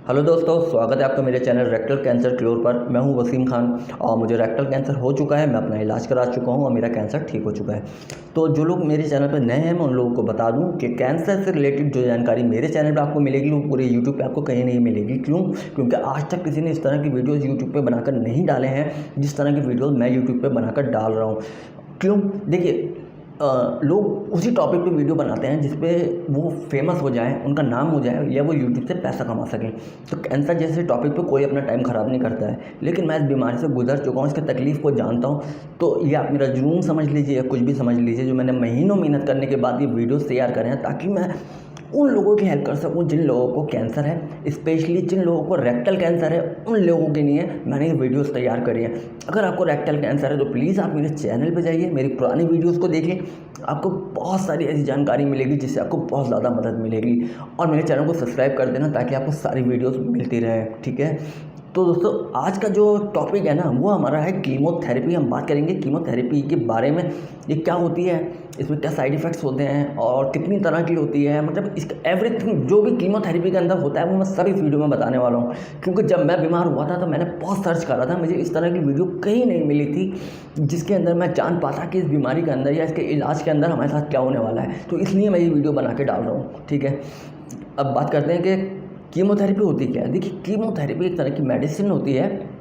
Hello दोस्तों, स्वागत है आपका मेरे चैनल रेक्टल कैंसर क्योर पर। मैं हूं वसीम खान और मुझे रेक्टल कैंसर हो चुका है। मैं अपना इलाज करा चुका हूं और मेरा कैंसर ठीक हो चुका है। तो जो लोग मेरे चैनल पर नए हैं, मैं उन लोगों को बता दूं कि कैंसर से रिलेटेड जो जानकारी मेरे चैनल पर आपको मिलेगी वो पूरे यूट्यूब पे आपको कहीं नहीं मिलेगी। क्यों? क्योंकि आज तक किसी ने इस तरह की वीडियोज़ यूट्यूब पर बनाकर नहीं डाले हैं जिस तरह की वीडियोज़ मैं यूट्यूब पर बनाकर डाल रहा हूँ। क्यों? देखिए, लोग उसी टॉपिक पे वीडियो बनाते हैं जिस पे वो फेमस हो जाएं, उनका नाम हो जाए या वो यूट्यूब से पैसा कमा सकें। तो कैंसर जैसे टॉपिक पे कोई अपना टाइम ख़राब नहीं करता है, लेकिन मैं इस बीमारी से गुजर चुका हूँ, इसकी तकलीफ़ को जानता हूँ। तो ये आप मेरा जुनून समझ लीजिए या कुछ भी समझ लीजिए, जो मैंने महीनों मेहनत करने के बाद ये वीडियोस तैयार करे हैं ताकि मैं उन लोगों की हेल्प कर सकूं जिन लोगों को कैंसर है, स्पेशली जिन लोगों को रेक्टल कैंसर है। उन लोगों के लिए मैंने ये वीडियोस तैयार करी है। अगर आपको रेक्टल कैंसर है तो प्लीज़ आप मेरे चैनल पे जाइए, मेरी पुरानी वीडियोस को देखिए। आपको बहुत सारी ऐसी जानकारी मिलेगी जिससे आपको बहुत ज़्यादा मदद मिलेगी। और मेरे चैनल को सब्सक्राइब कर देना ताकि आपको सारी वीडियोज़ मिलती रहे, ठीक है। तो दोस्तों, आज का जो टॉपिक है ना, वो हमारा है कीमोथेरेपी। हम बात करेंगे कीमोथेरेपी के बारे में। ये क्या होती है, इसमें क्या साइड इफ़ेक्ट्स होते हैं और कितनी तरह की होती है, मतलब इसका एवरीथिंग जो भी कीमोथेरेपी के अंदर होता है वो मैं सभी वीडियो में बताने वाला हूँ। क्योंकि जब मैं बीमार हुआ था तो मैंने बहुत सर्च करा था, मुझे इस तरह की वीडियो कहीं नहीं मिली थी जिसके अंदर मैं जान पाता कि इस बीमारी के अंदर या इसके इलाज के अंदर हमारे साथ क्या होने वाला है। तो इसलिए मैं ये वीडियो बना के डाल रहा हूँ, ठीक है। अब बात करते हैं कि कीमोथेरेपी होती क्या है। देखिए, कीमोथेरेपी एक तरह की मेडिसिन होती है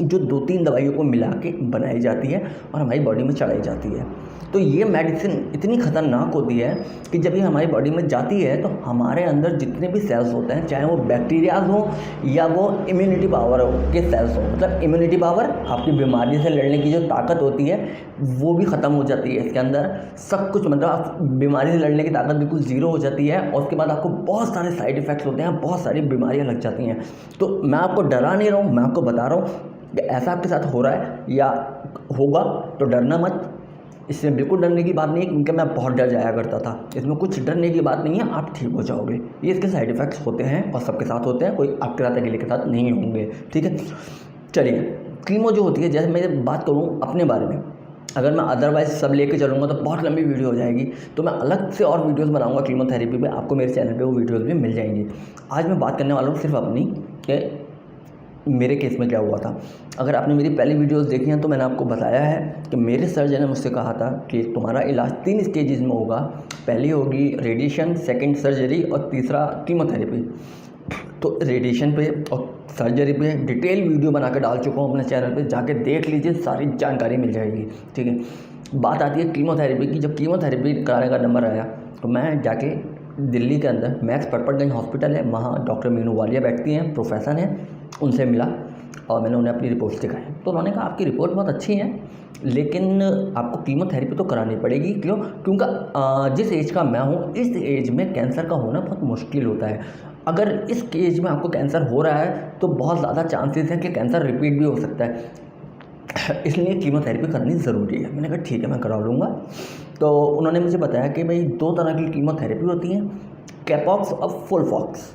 जो 2-3 दवाइयों को मिला के बनाई जाती है और हमारी बॉडी में चढ़ाई जाती है। तो ये मेडिसिन इतनी ख़तरनाक होती है कि जब ये हमारी बॉडी में जाती है तो हमारे अंदर जितने भी सेल्स होते हैं, चाहे वो बैक्टीरियाज हो या वो इम्यूनिटी पावर के सेल्स हो, मतलब इम्यूनिटी पावर आपकी बीमारी से लड़ने की जो ताकत होती है वो भी ख़त्म हो जाती है। इसके अंदर सब कुछ, मतलब आप बीमारी से लड़ने की ताकत बिल्कुल ज़ीरो हो जाती है और उसके बाद आपको बहुत सारे साइड इफ़ेक्ट्स होते हैं, बहुत सारी बीमारियाँ लग जाती हैं। तो मैं आपको डरा नहीं रहा हूँ, मैं आपको बता रहा हूँ कि ऐसा आपके साथ हो रहा है या होगा तो डरना मत। इसमें बिल्कुल डरने की बात नहीं है, क्योंकि मैं बहुत डर जाया करता था। इसमें कुछ डरने की बात नहीं है, आप ठीक हो जाओगे। ये इसके साइड इफ़ेक्ट्स होते हैं और सबके साथ होते हैं, कोई आपके साथ अकेले के साथ नहीं होंगे, ठीक है। चलिए, कीमो जो होती है, जैसे मैं बात करूँ अपने बारे में, अगर मैं अदरवाइज़ सब लेके चलूँगा तो बहुत लंबी वीडियो हो जाएगी। तो मैं अलग से और वीडियोस बनाऊंगा कीमोथेरेपी पे, आपको मेरे चैनल पे वो वीडियोस भी मिल जाएंगी। आज मैं बात करने वाला हूँ सिर्फ अपनी, कि मेरे केस में क्या हुआ था। अगर आपने मेरी पहली वीडियोस देखी हैं तो मैंने आपको बताया है कि मेरे सर्जन ने मुझसे कहा था कि तुम्हारा इलाज 3 स्टेजेस में होगा। पहली होगी रेडिएशन, सेकंड सर्जरी और तीसरा कीमोथेरेपी। तो रेडिएशन पे और सर्जरी पे डिटेल वीडियो बना के डाल चुका हूँ अपने चैनल पे, जाके देख लीजिए, सारी जानकारी मिल जाएगी, ठीक है। बात आती है कीमोथेरेपी की। जब कीमोथेरेपी कराने का नंबर आया तो मैं जाके दिल्ली के अंदर मैक्स पर्पटगंज हॉस्पिटल है, वहाँ डॉक्टर मीनू वालिया बैठती हैं, प्रोफेसर हैं, उनसे मिला और मैंने उन्हें अपनी रिपोर्ट्स दिखाई। तो उन्होंने कहा आपकी रिपोर्ट बहुत अच्छी है, लेकिन आपको कीमोथेरेपी तो करानी पड़ेगी। क्यों? क्योंकि जिस एज का मैं हूँ, इस एज में कैंसर का होना बहुत मुश्किल होता है। अगर इस एज में आपको कैंसर हो रहा है तो बहुत ज़्यादा चांसेस हैं कि कैंसर रिपीट भी हो सकता है, इसलिए कीमोथेरेपी करनी ज़रूरी है। मैंने कहा ठीक है, मैं करा लूँगा। तो उन्होंने मुझे बताया कि भाई 2 तरह की कीमोथेरेपी होती हैं, कैपॉक्स और फुलफॉक्स,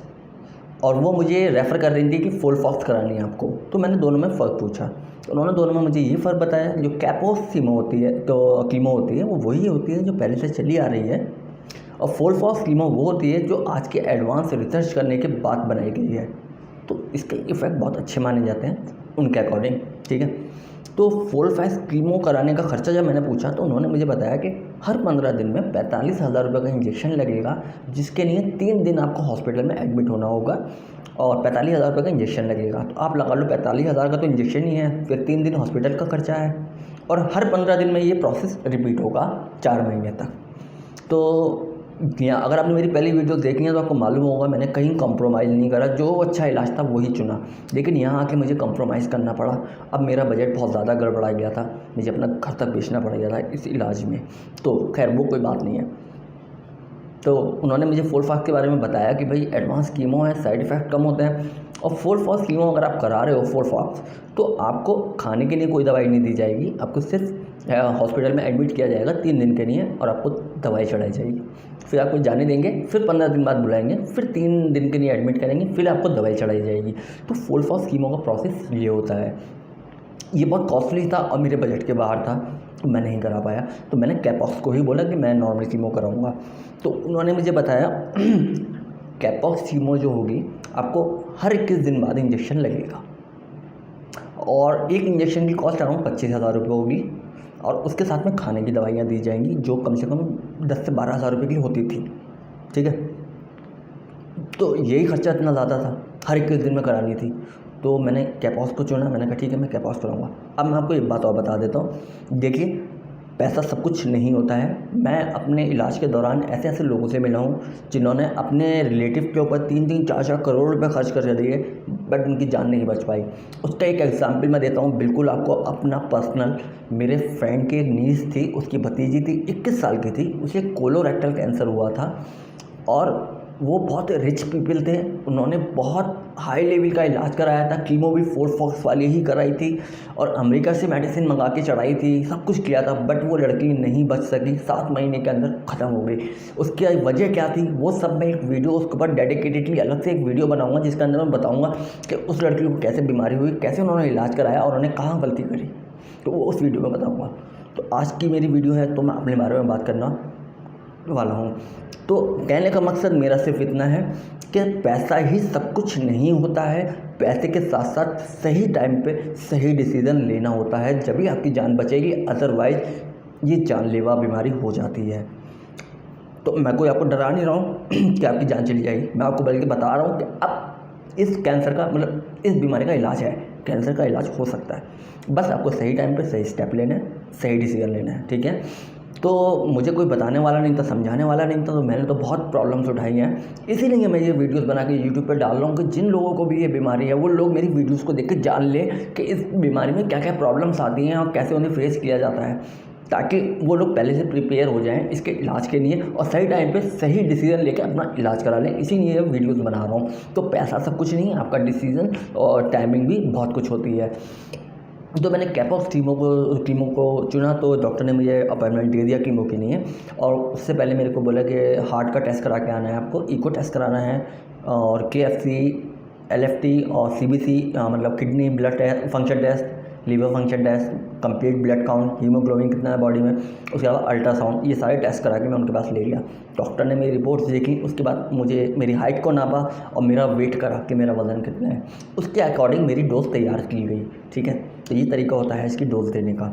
और वो मुझे रेफ़र कर रही थी कि फुलफॉक्स करानी है आपको। तो मैंने दोनों में फ़र्क पूछा तो उन्होंने दोनों में मुझे ये फ़र्क बताया, जो कैपोस कीमो होती है तो कीमो होती है वो वही होती है जो पहले से चली आ रही है, और फुलफॉक्स कीमो वो होती है जो आज के एडवांस रिसर्च करने के बाद बनाई गई है। तो इसके इफ़ेक्ट बहुत अच्छे माने जाते हैं उनके अकॉर्डिंग, ठीक है। तो फुलफॉक्स कीमो कराने का ख़र्चा जब मैंने पूछा तो उन्होंने मुझे बताया कि हर 15 दिन में 45,000 रुपये का इंजेक्शन लगेगा, जिसके लिए 3 दिन आपको हॉस्पिटल में एडमिट होना होगा और 45,000 रुपये का इंजेक्शन लगेगा। तो आप लगा लो 45,000 का तो इंजेक्शन ही है, फिर 3 दिन हॉस्पिटल का खर्चा है, और हर 15 दिन में ये प्रोसेस रिपीट होगा 4 महीने तक। तो यहाँ अगर आपने मेरी पहली वीडियो देखी है तो आपको मालूम होगा मैंने कहीं कॉम्प्रोमाइज़ नहीं करा, जो अच्छा इलाज था वही चुना। लेकिन यहाँ आके मुझे कॉम्प्रोमाइज़ करना पड़ा। अब मेरा बजट बहुत ज़्यादा गड़बड़ा गया था, मुझे अपना घर तक बेचना पड़ गया था इस इलाज में। तो खैर वो कोई बात नहीं है। तो उन्होंने मुझे फुलफॉक्स के बारे में बताया कि भाई एडवांस कीमो है, साइड इफ़ेक्ट कम होते हैं, और फुलफॉक्स कीमो अगर आप करा रहे हो फुलफॉक्स, तो आपको खाने के लिए कोई दवाई नहीं दी जाएगी, आपको सिर्फ हॉस्पिटल में एडमिट किया जाएगा 3 दिन के लिए और आपको दवाई चढ़ाई जाएगी। फिर आपको जाने देंगे, फिर 15 दिन बाद बुलाएंगे, फिर 3 दिन के लिए एडमिट करेंगे, फिर आपको दवाई चढ़ाई जाएगी। तो फुलफॉक्स कीमो का प्रोसेस ये होता है। ये बहुत कॉस्टली था और मेरे बजट के बाहर था, तो मैं नहीं करा पाया। तो मैंने कैपॉक्स को ही बोला कि मैं नॉर्मल कीमो कराऊंगा। तो उन्होंने मुझे बताया कैपोक्सीमो जो होगी आपको हर 21 दिन बाद इंजेक्शन लगेगा और एक इंजेक्शन की कॉस्ट अराउंड 25,000 रुपये होगी और उसके साथ में खाने की दवाइयाँ दी जाएंगी जो कम से कम 10 से 12,000 रुपये की होती थी। ठीक है, तो यही खर्चा इतना ज़्यादा था, हर 21 दिन में करानी थी, तो मैंने कैपॉस को चुना। मैंने कहा ठीक है मैं कैपॉस कराऊंगा। अब मैं आपको एक बात और बता देता हूँ, देखिए पैसा सब कुछ नहीं होता है। मैं अपने इलाज के दौरान ऐसे ऐसे लोगों से मिला हूँ जिन्होंने अपने रिलेटिव के ऊपर 3-3 4-4 करोड़ रुपए खर्च कर दिए बट उनकी जान नहीं बच पाई। उसका एक एग्जाम्पल मैं देता हूँ, बिल्कुल आपको अपना पर्सनल। मेरे फ्रेंड की एक नीस थी, उसकी भतीजी थी, 21 साल की थी, उसे कोलोरेक्टल कैंसर हुआ था और वो बहुत रिच पीपल थे। उन्होंने बहुत हाई लेवल का इलाज कराया था, कीमो भी फोर्स वाली ही कराई थी और अमेरिका से मेडिसिन मंगा के चढ़ाई थी, सब कुछ किया था बट वो लड़की नहीं बच सकी, 7 महीने के अंदर ख़त्म हो गई। उसकी वजह क्या थी वो सब मैं एक वीडियो उसके ऊपर डेडिकेटेडली अलग से एक वीडियो बनाऊंगा जिसके अंदर मैं बताऊँगा कि उस लड़की को कैसे बीमारी हुई, कैसे उन्होंने इलाज कराया और उन्होंने कहाँ गलती करी, तो वो उस वीडियो में बताऊँगा। तो आज की मेरी वीडियो है तो मैं अपने बारे में बात करना वाला हूँ। तो कहने का मकसद मेरा सिर्फ इतना है कि पैसा ही सब कुछ नहीं होता है, पैसे के साथ साथ सही टाइम पे सही डिसीज़न लेना होता है, जब भी आपकी जान बचेगी, अदरवाइज़ ये जानलेवा बीमारी हो जाती है। तो मैं कोई आपको डरा नहीं रहा हूँ कि आपकी जान चली जाएगी, मैं आपको बल्कि बता रहा हूँ कि अब इस कैंसर का मतलब इस बीमारी का इलाज है, कैंसर का इलाज हो सकता है, बस आपको सही टाइम पे सही स्टेप लेना है, सही डिसीज़न लेना है। ठीक है, तो मुझे कोई बताने वाला नहीं था, समझाने वाला नहीं था, तो मैंने तो बहुत प्रॉब्लम्स उठाई हैं, इसीलिए मैं ये वीडियोस बना के यूट्यूब पे डाल रहा हूँ कि जिन लोगों को भी ये बीमारी है वो लोग मेरी वीडियोस को देख के जान लें कि इस बीमारी में क्या क्या प्रॉब्लम्स आती हैं और कैसे उन्हें फेस किया जाता है, ताकि वो लोग पहले से प्रिपेयर हो जाएं इसके इलाज के लिए और सही टाइम पे सही डिसीज़न लेकर अपना इलाज करा लें। इसीलिए वीडियोस बना रहा हूँ। तो पैसा सब कुछ नहीं, आपका डिसीज़न और टाइमिंग भी बहुत कुछ होती है। तो मैंने कैपॉक्स कीमो को चुना, तो डॉक्टर ने मुझे अपॉइंटमेंट दे दिया कीमो के लिए और उससे पहले मेरे को बोला कि हार्ट का टेस्ट करा के आना है, आपको इको टेस्ट कराना है और KFC, LFT और CBC मतलब kidney blood test function test, liver function test, complete blood count, haemoglobin कितना है बॉडी में, उसके बाद अल्ट्रासाउंड, ये सारे टेस्ट करा के मैं उनके पास ले गया। डॉक्टर ने मेरी रिपोर्ट्स देखी, उसके बाद मुझे मेरी हाइट को नापा और मेरा वेट करा कि मेरा वज़न कितना है, उसके अकॉर्डिंग मेरी डोज तैयार की गई। ठीक है, तो ये तरीका होता है इसकी डोज देने का।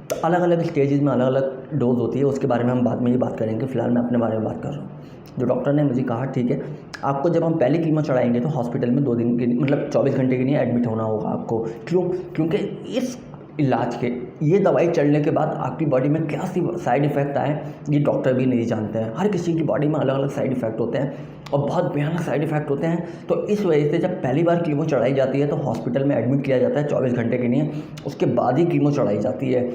तो अलग अलग स्टेजेस में अलग अलग डोज होती है, उसके बारे में हम बाद में ही बात करेंगे, फ़िलहाल मैं अपने बारे में बात कर रहा हूँ। जो डॉक्टर ने मुझे कहा ठीक है आपको जब हम पहली कीमो चढ़ाएंगे तो हॉस्पिटल में 2 दिन के मतलब 24 घंटे के लिए एडमिट होना होगा आपको। क्यों? क्योंकि इस इलाज के ये दवाई चढ़ने के बाद आपकी बॉडी में क्या सी साइड इफ़ेक्ट आए ये डॉक्टर भी नहीं जानते हैं। हर किसी की बॉडी में अलग अलग साइड इफ़ेक्ट होते हैं और बहुत भयानक साइड इफ़ेक्ट होते हैं। तो इस वजह से जब पहली बार कीमो चढ़ाई जाती है तो हॉस्पिटल में एडमिट किया जाता है 24 घंटे के लिए, उसके बाद ही कीमो चढ़ाई जाती है।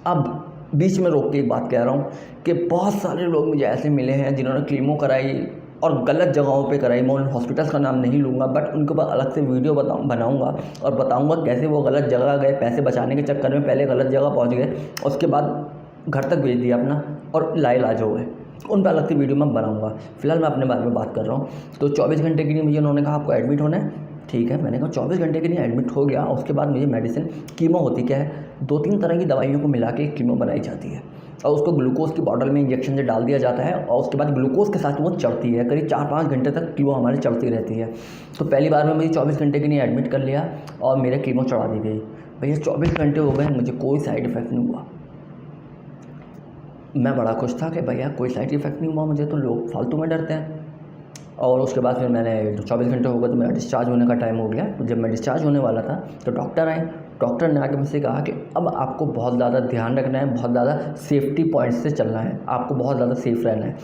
अब बीच में रोक के एक बात कह रहा हूँ कि बहुत सारे लोग मुझे ऐसे मिले हैं जिन्होंने कीमो कराई और गलत जगहों पे कराई। मैं उन हॉस्पिटल्स का नाम नहीं लूँगा बट उनके ऊपर अलग से वीडियो बनाऊँगा और बताऊँगा कैसे वो गलत जगह गए, पैसे बचाने के चक्कर में पहले गलत जगह पहुँच गए, उसके बाद घर तक भेज दिया अपना और लाइलाज हो गए। उन पर अलग से वीडियो मैं बनाऊँगा। फ़िलहाल मैं अपने बारे में बात कर रहा हूँ। तो 24 घंटे के लिए मुझे उन्होंने कहा आपको एडमिट होना है। ठीक है, मैंने कहा 24 घंटे के लिए एडमिट हो गया। उसके बाद मुझे मेडिसिन, कीमो होती क्या है, 2-3 तरह की दवाइयों को मिला के एक कीमो बनाई जाती है और उसको ग्लूकोज की बॉटल में इंजेक्शन से डाल दिया जाता है और उसके बाद ग्लूकोज के साथ वो चढ़ती है। करीब 4-5 घंटे तक कीमो हमारी चढ़ती रहती है। तो पहली बार में मुझे 24 घंटे के लिए एडमिट कर लिया और मेरे कीमो चढ़ा दी गई। भैया 24 घंटे हो गए, मुझे कोई साइड इफ़ेक्ट नहीं हुआ। मैं बड़ा खुश था कि भैया कोई साइड इफ़ेक्ट नहीं हुआ मुझे, तो लोग फालतू में डरते हैं। और उसके बाद फिर मैंने 24 घंटे हो गए तो मेरा डिस्चार्ज होने का टाइम हो गया। तो जब मैं डिस्चार्ज होने वाला था तो डॉक्टर आए। डॉक्टर ने आके मुझसे कहा कि अब आपको बहुत ज़्यादा ध्यान रखना है, बहुत ज़्यादा सेफ्टी पॉइंट्स से चलना है, आपको बहुत ज़्यादा सेफ़ रहना है।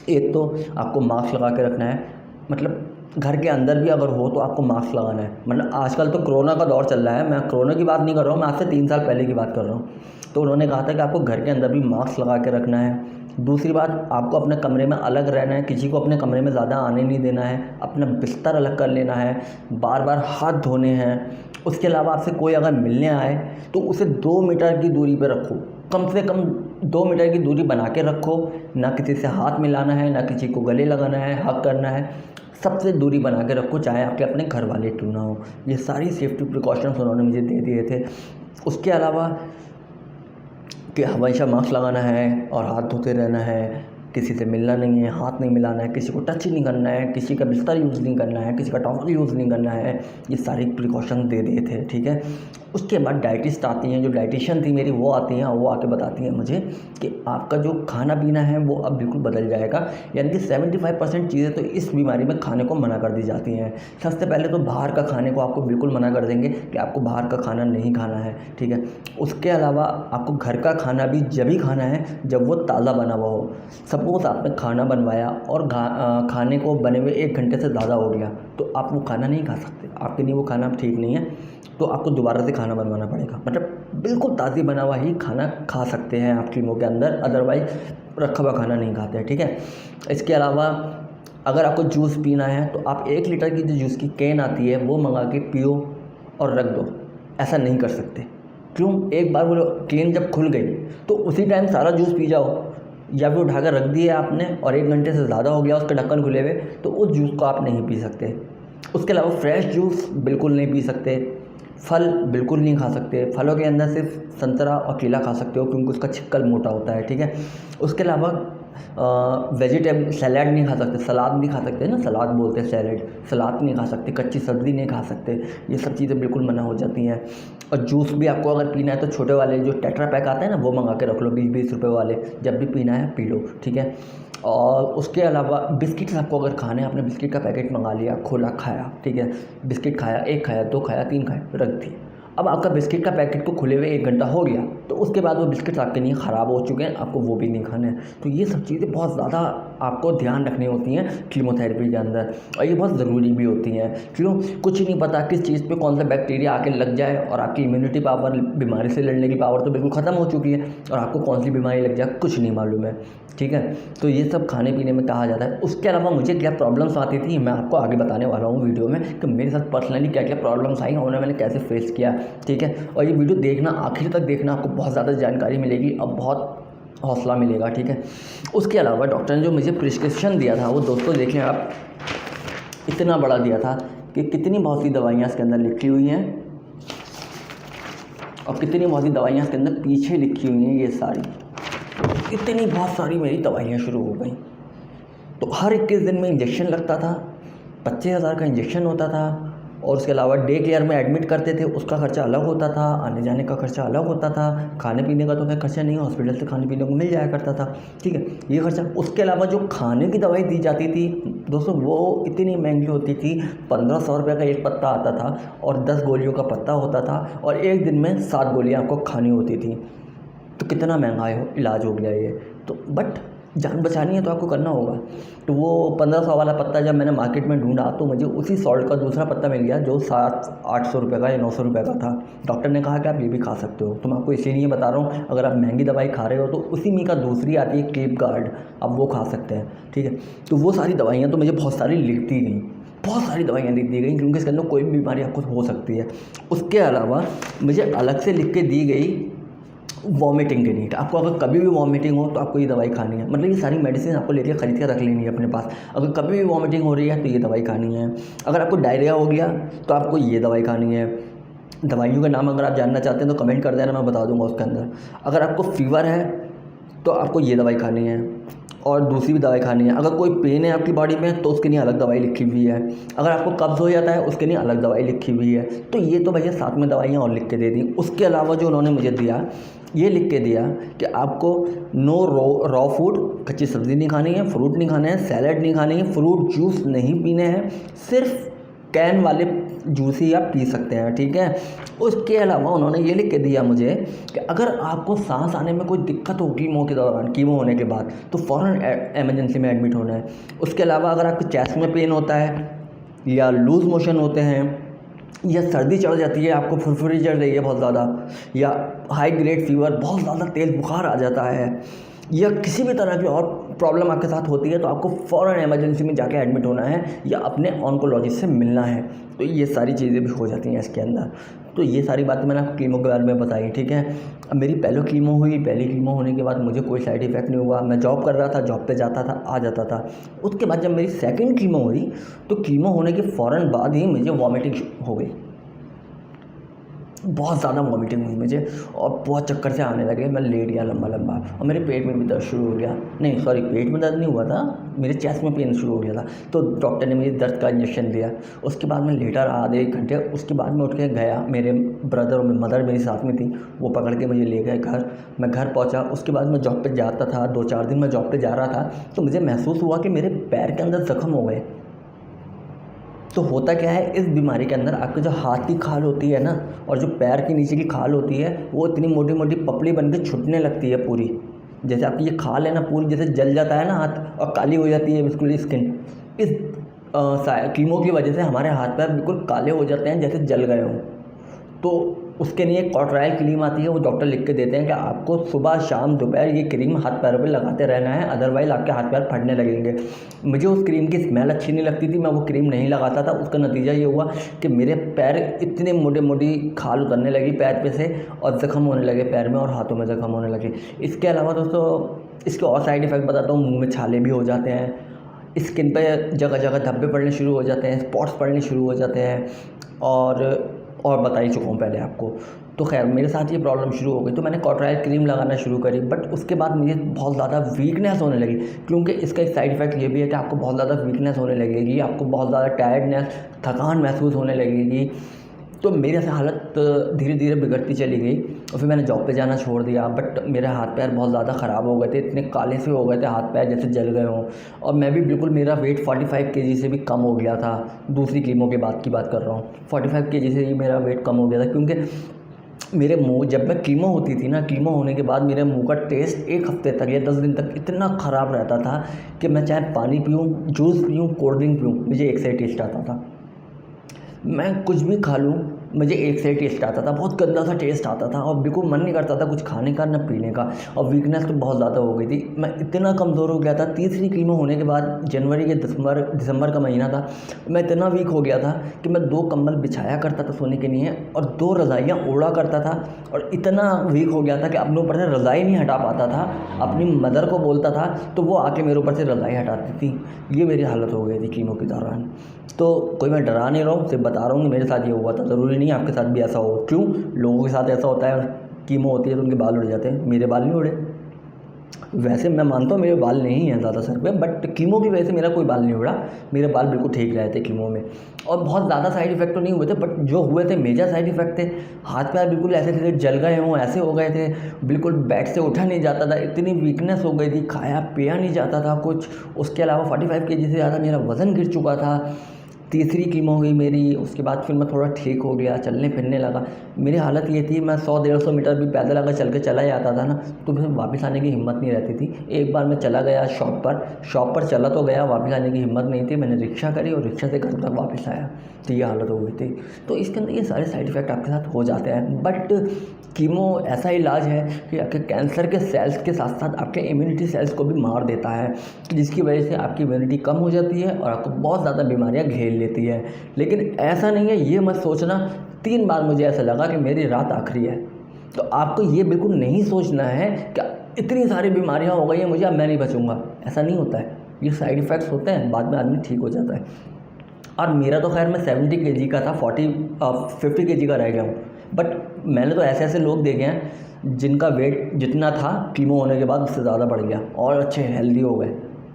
एक तो आपको मास्क लगा के रखना है, मतलब घर के अंदर भी अगर हो तो आपको मास्क लगाना है। मतलब आजकल तो कोरोना का दौर चल रहा है, मैं कोरोना की बात नहीं कर रहा हूँ, मैं आज से 3 साल पहले की बात कर रहा हूँ। तो उन्होंने कहा था कि आपको घर के अंदर भी मास्क लगा के रखना है। दूसरी बात, आपको अपने कमरे में अलग रहना है, किसी को अपने कमरे में ज़्यादा आने नहीं देना है, अपना बिस्तर अलग कर लेना है, बार बार हाथ धोने हैं। उसके अलावा आपसे कोई अगर मिलने आए तो उसे 2 मीटर की दूरी पर रखो, कम से कम 2 मीटर की दूरी बना के रखो। ना किसी से हाथ मिलाना है, ना किसी को गले लगाना है, हक करना है, सबसे दूरी बना के रखो, चाहे आपके अपने घर वाले क्यों ना हो। ये सारी सेफ्टी प्रिकॉशंस उन्होंने मुझे दे दिए थे। उसके अलावा कि हमेशा मास्क लगाना है और हाथ धोते रहना है, किसी से मिलना नहीं है, हाथ नहीं मिलाना है, किसी को टच नहीं करना है, किसी का बिस्तर यूज़ नहीं करना है, किसी का टॉवल यूज़ नहीं करना है, ये सारी प्रिकॉशन दे दिए थे, ठीक है। उसके बाद डाइटिस्ट आती हैं, जो डाइटिशियन थी मेरी वो आती हैं, वो आके बताती हैं मुझे कि आपका जो खाना पीना है वो अब बिल्कुल बदल जाएगा, यानी कि 75% चीज़ें तो इस बीमारी में खाने को मना कर दी जाती हैं। सबसे पहले तो बाहर का खाने को आपको बिल्कुल मना कर देंगे कि आपको बाहर का खाना नहीं खाना है, ठीक है। उसके अलावा आपको घर का खाना भी जब ही खाना है जब वो ताज़ा बना हुआ हो। सपोज़ आपने खाना बनवाया और खाने को बने हुए 1 घंटे से ज़्यादा हो गया तो आप वो खाना नहीं खा सकते, आपके लिए वो खाना ठीक नहीं है, तो आपको दोबारा से खाना बनवाना पड़ेगा। मतलब बिल्कुल ताज़ी बना हुआ ही खाना खा सकते हैं आप कीमो के अंदर, अदरवाइज़ रखा हुआ खाना नहीं खाते हैं, ठीक है। इसके अलावा अगर आपको जूस पीना है तो आप 1 लीटर की जो जूस की कैन आती है वो मंगा के पियो और रख दो, ऐसा नहीं कर सकते। क्यों? एक बार वो कैन जब खुल गई तो उसी टाइम सारा जूस पी जाओ, या फिर उठाकर रख दिया आपने और 1 घंटे से ज़्यादा हो गया उसका ढक्कन खुले हुए, तो उस जूस को आप नहीं पी सकते। उसके अलावा फ्रेश जूस बिल्कुल नहीं पी सकते, फल बिल्कुल नहीं खा सकते। फलों के अंदर सिर्फ संतरा और केला खा सकते हो क्योंकि उसका छिक्कल मोटा होता है, ठीक है। उसके अलावा वेजिटेबल सलाद नहीं खा सकते, सलाद नहीं खा सकते ना, सलाद बोलते हैं सैलेड, सलाद नहीं खा सकते, कच्ची सब्ज़ी नहीं खा सकते, ये सब चीज़ें बिल्कुल मना हो जाती हैं। और जूस भी आपको अगर पीना है तो छोटे वाले जो टेट्रा पैक आते हैं ना वो मंगा के रख लो, 20-20 रुपये वाले, जब भी पीना है पी लो, ठीक है। और उसके अलावा बिस्किट्स आपको अगर खाने हैं, आपने बिस्किट का पैकेट मंगा लिया, खोला, खाया, ठीक है। बिस्किट खाया, 1 खाया, 2 खाया, 3 खाया, रख दिए। अब आपका बिस्किट का पैकेट को खुले हुए 1 घंटा हो गया तो उसके बाद वो बिस्किट्स आपके लिए ख़राब हो चुके हैं, आपको वो भी नहीं खाने हैं। तो ये सब चीज़ें बहुत ज़्यादा आपको ध्यान रखनी होती हैं कीमोथेरेपी के अंदर, और ये बहुत ज़रूरी भी होती हैं। क्यों? कुछ नहीं पता किस चीज़ पे कौन सा बैक्टीरिया आके लग जाए और आपकी इम्यूनिटी पावर, बीमारी से लड़ने की पावर तो बिल्कुल ख़त्म हो चुकी है, और आपको कौन सी बीमारी लग जाए कुछ नहीं मालूम है, ठीक है। तो ये सब खाने पीने में कहा जाता है। उसके अलावा मुझे क्या प्रॉब्लम्स आती थी मैं आपको आगे बताने वाला हूँ वीडियो में कि मेरे साथ पर्सनली क्या क्या प्रॉब्लम्स आई और मैंने कैसे फेस किया, ठीक है। और ये वीडियो देखना, आखिर तक देखना, आपको बहुत ज़्यादा जानकारी मिलेगी और बहुत हौसला मिलेगा, ठीक है। उसके अलावा डॉक्टर ने जो मुझे प्रिस्क्रिप्शन दिया था वो दोस्तों देखें आप, इतना बड़ा दिया था कि कितनी बहुत सी दवाइयाँ इसके अंदर लिखी हुई हैं और कितनी बहुत सी दवाइयाँ इसके अंदर पीछे लिखी हुई हैं। ये सारी इतनी बहुत सारी मेरी दवाइयाँ शुरू हो गई। तो हर 21 दिन में इंजेक्शन लगता था, 25,000 का इंजेक्शन होता था, और उसके अलावा डे केयर में एडमिट करते थे, उसका खर्चा अलग होता था, आने जाने का खर्चा अलग होता था, खाने पीने का तो खैर खर्चा नहीं, हॉस्पिटल से खाने पीने को मिल जाया करता था, ठीक है, ये खर्चा। उसके अलावा जो खाने की दवाई दी जाती थी दोस्तों वो इतनी महंगी होती थी, 1500 रुपये का एक पत्ता आता था और 10 गोलियों का पत्ता होता था, और एक दिन में 7 गोलियाँ आपको खानी होती थी। तो कितना महंगा इलाज हो गया ये। तो बट जान बचानी है तो आपको करना होगा। तो वो 1500 वाला पत्ता जब मैंने मार्केट में ढूंढा तो मुझे उसी सॉल्ट का दूसरा पत्ता मिल गया जो 700-800 रुपये का या 900 रुपये का था। डॉक्टर ने कहा कि आप ये भी खा सकते हो। तो मैं आपको इसलिए नहीं बता रहा हूँ, अगर आप महंगी दवाई खा रहे हो तो उसी में का दूसरी आती है क्लिप गार्ड, आप वो खा सकते हैं, ठीक है। तो वो सारी दवाइयाँ तो मुझे बहुत सारी लिख दी गई, बहुत सारी दवाइयाँ लिख दी गई क्योंकि इसके अंदर कोई भी बीमारी आपको हो सकती है। उसके अलावा मुझे अलग से लिख के दी गई वॉमिटिंग के लिए, आपको अगर कभी भी वॉमिटिंग हो तो आपको ये दवाई खानी है। मतलब ये सारी मेडिसिन आपको लेके खरीद के रख लेनी है अपने पास। अगर कभी भी वॉमिटिंग हो रही है तो ये दवाई खानी है। अगर आपको डायरिया हो गया तो आपको ये दवाई खानी है। दवाइयों के नाम अगर आप जानना चाहते हैं तो कमेंट कर देना, मैं बता दूंगा उसके अंदर। अगर आपको फीवर है तो आपको ये दवाई खानी है और दूसरी भी दवाई खानी है। अगर कोई पेन है आपकी बॉडी में तो उसके लिए अलग दवाई लिखी हुई है। अगर आपको कब्ज़ हो जाता है उसके लिए अलग दवाई लिखी हुई है। तो ये तो भैया साथ में दवाइयाँ और लिख के दे दी। उसके अलावा जो उन्होंने मुझे दिया, ये लिख के दिया कि आपको नो रॉ फूड, कच्ची सब्ज़ी नहीं खानी है, फ्रूट नहीं खाने हैं, सैलड नहीं खानी है, फ्रूट जूस नहीं पीने हैं, सिर्फ कैन वाले जूस ही आप पी सकते हैं, ठीक है। उसके अलावा उन्होंने ये लिख के दिया मुझे कि अगर आपको सांस आने में कोई दिक्कत हो कीमो के दौरान, कीमो होने के बाद, तो फ़ौरन एमरजेंसी में एडमिट होना है। उसके अलावा अगर आपको चेस्ट में पेन होता है या लूज़ मोशन होते हैं या सर्दी चढ़ जाती है, आपको फुरफुरी चढ़ रही है बहुत ज़्यादा, या हाई ग्रेड फीवर, बहुत ज़्यादा तेज़ बुखार आ जाता है, या किसी भी तरह की और प्रॉब्लम आपके साथ होती है तो आपको फ़ौरन इमरजेंसी में जाके एडमिट होना है या अपने ऑन्कोलॉजिस्ट से मिलना है। तो ये सारी चीज़ें भी हो जाती हैं इसके अंदर। तो ये सारी बातें मैंने आपको कीमो के बारे में बताई, ठीक है। अब मेरी पहली कीमो हुई, पहली कीमो होने के बाद मुझे कोई साइड इफ़ेक्ट नहीं हुआ। मैं जॉब कर रहा था, जॉब पे जाता था, आ जाता था। उसके बाद जब मेरी सेकंड कीमो हुई तो कीमो होने के फ़ौरन बाद ही मुझे वॉमिटिंग हो गई। बहुत ज़्यादा वॉमिटिंग हुई मुझे और बहुत चक्कर से आने लगे। मैं लेट गया लंबा लंबा और मेरे पेट में भी दर्द शुरू हो गया। नहीं सॉरी, पेट में दर्द नहीं हुआ था, मेरे चेस्ट में पेन शुरू हो गया था। तो डॉक्टर ने मुझे दर्द का इंजेक्शन दिया। उसके बाद मैं लेटा रहा आधे एक घंटे। उसके बाद मैं उठ के गया, मेरे ब्रदर और मदर मेरी साथ में थी, वो पकड़ के मुझे ले गए घर। मैं घर पहुँचा। उसके बाद मैं जॉब पर जाता था, 2-4 दिन मैं जॉब पर जा रहा था, तो मुझे महसूस हुआ कि मेरे पैर के अंदर ज़ख्म हो गए। तो होता क्या है, इस बीमारी के अंदर आपके जो हाथ की खाल होती है ना, और जो पैर के नीचे की खाल होती है, वो इतनी मोटी मोटी पपड़ी बन के छूटने लगती है पूरी। जैसे आपकी ये खाल है ना, पूरी जैसे जल जाता है ना हाथ और काली हो जाती है बिल्कुल स्किन। इस कीमो की वजह से हमारे हाथ पैर बिल्कुल काले हो जाते हैं, जैसे जल गए हों। तो उसके लिए एक कॉटराइल क्रीम आती है, वो डॉक्टर लिख के देते हैं कि आपको सुबह शाम दोपहर ये क्रीम हाथ पैरों पे लगाते रहना है, अदरवाइज़ आपके हाथ पैर फटने लगेंगे। मुझे उस क्रीम की स्मेल अच्छी नहीं लगती थी, मैं वो क्रीम नहीं लगाता था। उसका नतीजा ये हुआ कि मेरे पैर इतने मोटे मोटी खाल उतरने लगी पैर पे से, और ज़ख्म होने लगे पैर में और हाथों में ज़ख्म होने लगे। इसके अलावा दोस्तों इसके और साइड इफ़ेक्ट बताता हूँ। मुँह में छाले भी हो जाते हैं, स्किन पे जगह जगह धब्बे पड़ने शुरू हो जाते हैं, स्पॉट्स पड़ने शुरू हो जाते हैं, और बता ही चुका हूँ पहले आपको। तो खैर मेरे साथ ये प्रॉब्लम शुरू हो गई, तो मैंने कॉटराइल क्रीम लगाना शुरू करी। बट उसके बाद मुझे बहुत ज़्यादा वीकनेस होने लगी, क्योंकि इसका एक साइड इफ़ेक्ट ये भी है कि आपको बहुत ज़्यादा वीकनेस होने लगेगी, आपको बहुत ज़्यादा टायर्डनेस, थकान महसूस होने लगेगी। तो मेरे से हालत धीरे धीरे बिगड़ती चली गई और फिर मैंने जॉब पे जाना छोड़ दिया। बट मेरे हाथ पैर बहुत ज़्यादा ख़राब हो गए थे, इतने काले से हो गए थे हाथ पैर जैसे जल गए हों। और मैं भी बिल्कुल, मेरा वेट 45 केजी से भी कम हो गया था। दूसरी कीमो के बाद की बात कर रहा हूँ, 45 केजी से ही मेरा वेट कम हो गया था। क्योंकि मेरे मुँह, जब मैं कीमो होती थी ना, कीमो होने के बाद मेरे मुँह का टेस्ट 1 हफ़्ते तक या 10 दिन तक इतना ख़राब रहता था कि मैं चाहे पानी पीऊँ, जूस पीऊँ, कोल्ड ड्रिंक पीऊँ, मुझे एक से ही टेस्ट आता था। मैं कुछ भी खा लूँ, मुझे एक से ही टेस्ट आता था, बहुत गंदा सा टेस्ट आता था और बिल्कुल मन नहीं करता था कुछ खाने का ना पीने का। और वीकनेस तो बहुत ज़्यादा हो गई थी, मैं इतना कमज़ोर हो गया था। तीसरी कीमो होने के बाद जनवरी के दिसंबर का महीना था, मैं इतना वीक हो गया था कि मैं 2 कंबल बिछाया करता था सोने के लिए और 2 रज़ाइयाँ ओढ़ा करता था। और इतना वीक हो गया था कि अपने ऊपर से रज़ाई नहीं हटा पाता था। अपनी मदर को बोलता था तो वो आके मेरे ऊपर से रज़ाई हटाती थी। ये मेरी हालत हो गई थी कीमो के दौरान। तो कोई मैं डरा नहीं रहा हूँ, सिर्फ बता रहा हूँ कि मेरे साथ ये हुआ था। ज़रूरी नहीं आपके साथ भी ऐसा हो। क्यों? लोगों के साथ ऐसा होता है, कीमो होती है तो उनके बाल उड़ जाते हैं, मेरे बाल नहीं उड़े। वैसे मैं मानता हूँ मेरे बाल नहीं हैं ज़्यादा सर पे, बट कीमो की वजह से मेरा कोई बाल नहीं उड़ा, मेरे बाल बिल्कुल ठीक रहे थे कीमो में। और बहुत ज़्यादा साइड इफ़ेक्ट तो नहीं हुए थे, बट जो हुए थे मेजर साइड इफ़ेक्ट थे। हाथ पैर बिल्कुल ऐसे थे जल गए हों, ऐसे हो गए थे, बिल्कुल बेड से उठा नहीं जाता था, इतनी वीकनेस हो गई थी, खाया पिया नहीं जाता था कुछ। उसके अलावा 45 केजी से ज़्यादा मेरा वज़न गिर चुका था। तीसरी कीमो हुई मेरी, उसके बाद फिर मैं थोड़ा ठीक हो गया, चलने फिरने लगा। मेरी हालत ये थी, मैं 100-150 मीटर भी पैदल अगर चल के चला जाता था ना, तो फिर वापस आने की हिम्मत नहीं रहती थी। एक बार मैं चला गया शॉप पर चला तो गया, वापस आने की हिम्मत नहीं थी। मैंने रिक्शा करी और रिक्शा से घर तक वापस आया, तो ये हालत हो गई थी। तो इसके अंदर ये सारे साइड इफ़ेक्ट आपके साथ हो जाते हैं। बट कीमो ऐसा इलाज है कि आपके कैंसर के सेल्स के साथ साथ आपके इम्यूनिटी सेल्स को भी मार देता है, जिसकी वजह से आपकी इम्यूनिटी कम हो जाती है और आपको बहुत ज़्यादा बीमारियां घेर लेती है। लेकिन ऐसा नहीं है, ये मत सोचना। 3 बार मुझे ऐसा लगा कि मेरी रात आखिरी है। तो आपको ये बिल्कुल नहीं सोचना है कि इतनी सारी बीमारियां हो गई हैं मुझे, अब मैं नहीं बचूंगा। ऐसा नहीं होता है, ये साइड इफ़ेक्ट्स होते हैं, बाद में आदमी ठीक हो जाता है। और मेरा तो खैर, मैं 70 केजी का था, 50 केजी का रह गया हूँ। बट मैंने तो ऐसे ऐसे लोग देखे हैं जिनका वेट जितना था कीमो होने के बाद उससे ज़्यादा बढ़ गया और अच्छे हेल्दी हो गए।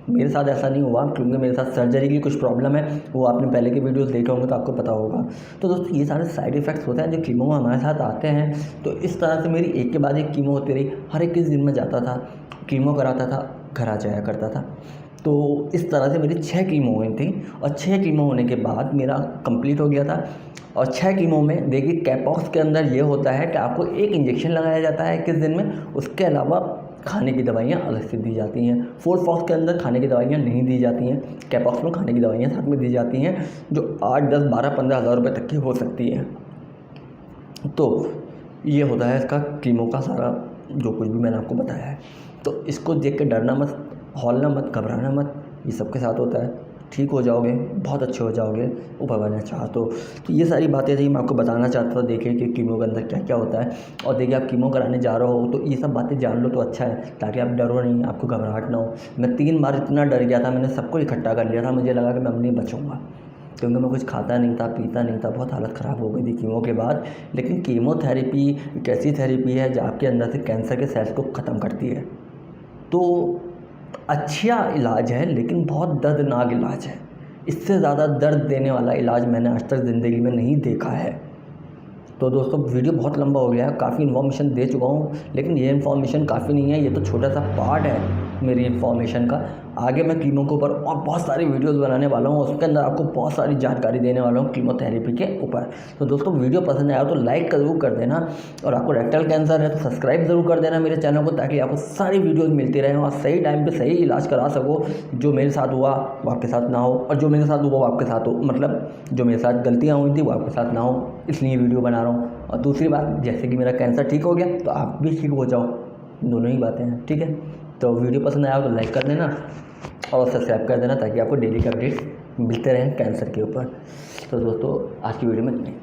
मेरे साथ ऐसा नहीं हुआ, क्योंकि मेरे साथ सर्जरी की कुछ प्रॉब्लम है, वो आपने पहले के वीडियोस देखे होंगे तो आपको पता होगा। तो दोस्तों ये सारे साइड इफ़ेक्ट्स होते हैं जो कीमो में हमारे साथ आते हैं। तो इस तरह से मेरी एक के बाद एक कीमो होती रही। हर 21 दिन में जाता था, कीमो कराता था, घर आ जाया करता था। तो इस तरह से मेरी 6 कीमो हुई थी और 6 कीमो होने के बाद मेरा कंप्लीट हो गया था। और 6 कीमो में देखिए, कैपॉक्स के अंदर ये होता है कि आपको एक इंजेक्शन लगाया जाता है 21 दिन में, उसके अलावा खाने की दवाइयाँ अलग से दी जाती हैं। फोलफॉक्स के अंदर खाने की दवाइयाँ नहीं दी जाती हैं, कैपॉक्स में खाने की दवाइयाँ साथ में दी जाती हैं, जो 8, 10, 12, 15 हज़ार रुपये तक की हो सकती हैं। तो ये होता है इसका कीमो का सारा जो कुछ भी मैंने आपको बताया है। तो इसको देख के डरना मत, हौलना मत, घबराना मत, ये सबके साथ होता है। ठीक हो जाओगे, बहुत अच्छे हो जाओगे, ऊपर वाला चाह तो ये सारी बातें थी मैं आपको बताना चाहता था। देखिए कि कीमो के अंदर क्या क्या होता है, और देखिए आप कीमो कराने जा रहे हो तो ये सब बातें जान लो तो अच्छा है, ताकि आप डरो नहीं, आपको घबराहट ना हो। मैं 3 बार इतना डर गया था, मैंने सबको इकट्ठा कर लिया था, मुझे लगा कि मैं अब नहीं बचूँगा। क्योंकि मैं कुछ खाता नहीं था, पीता नहीं था, बहुत हालत ख़राब हो गई थी कीमो के बाद। लेकिन कीमोथेरेपी एक ऐसी थेरेपी है जो आपके अंदर से कैंसर के सेल्स को ख़त्म करती है। तो अच्छा इलाज है, लेकिन बहुत दर्दनाक इलाज है। इससे ज़्यादा दर्द देने वाला इलाज मैंने आज तक ज़िंदगी में नहीं देखा है। तो दोस्तों वीडियो बहुत लंबा हो गया है, काफ़ी इन्फॉर्मेशन दे चुका हूँ, लेकिन ये इन्फॉर्मेशन काफ़ी नहीं है, ये तो छोटा सा पार्ट है मेरी इन्फॉर्मेशन का। आगे मैं कीमो के ऊपर और बहुत सारी वीडियोस बनाने वाला हूँ, उसके अंदर आपको बहुत सारी जानकारी देने वाला हूँ कीमोथेरेपी के ऊपर। तो दोस्तों वीडियो पसंद आया तो लाइक ज़रूर कर देना, और आपको रेक्टल कैंसर है तो सब्सक्राइब ज़रूर कर देना मेरे चैनल को, ताकि आपको सारी वीडियोज़ मिलती रहें और सही टाइम पर सही इलाज करा सको। जो मेरे साथ हुआ वो आपके साथ ना हो, और जो मेरे साथ हुआ वो आपके साथ हो, मतलब जो मेरे साथ गलतियाँ हुई थी वो आपके साथ ना हो, इसलिए वीडियो बना रहा हूँ। और दूसरी बात, जैसे कि मेरा कैंसर ठीक हो गया तो आप भी ठीक हो जाओ, दोनों ही बातें हैं, ठीक है। तो वीडियो पसंद आया हो तो लाइक कर देना और सब्सक्राइब कर देना, ताकि आपको डेली के अपडेट मिलते रहें कैंसर के ऊपर। तो दोस्तों आज की वीडियो में इतना ही।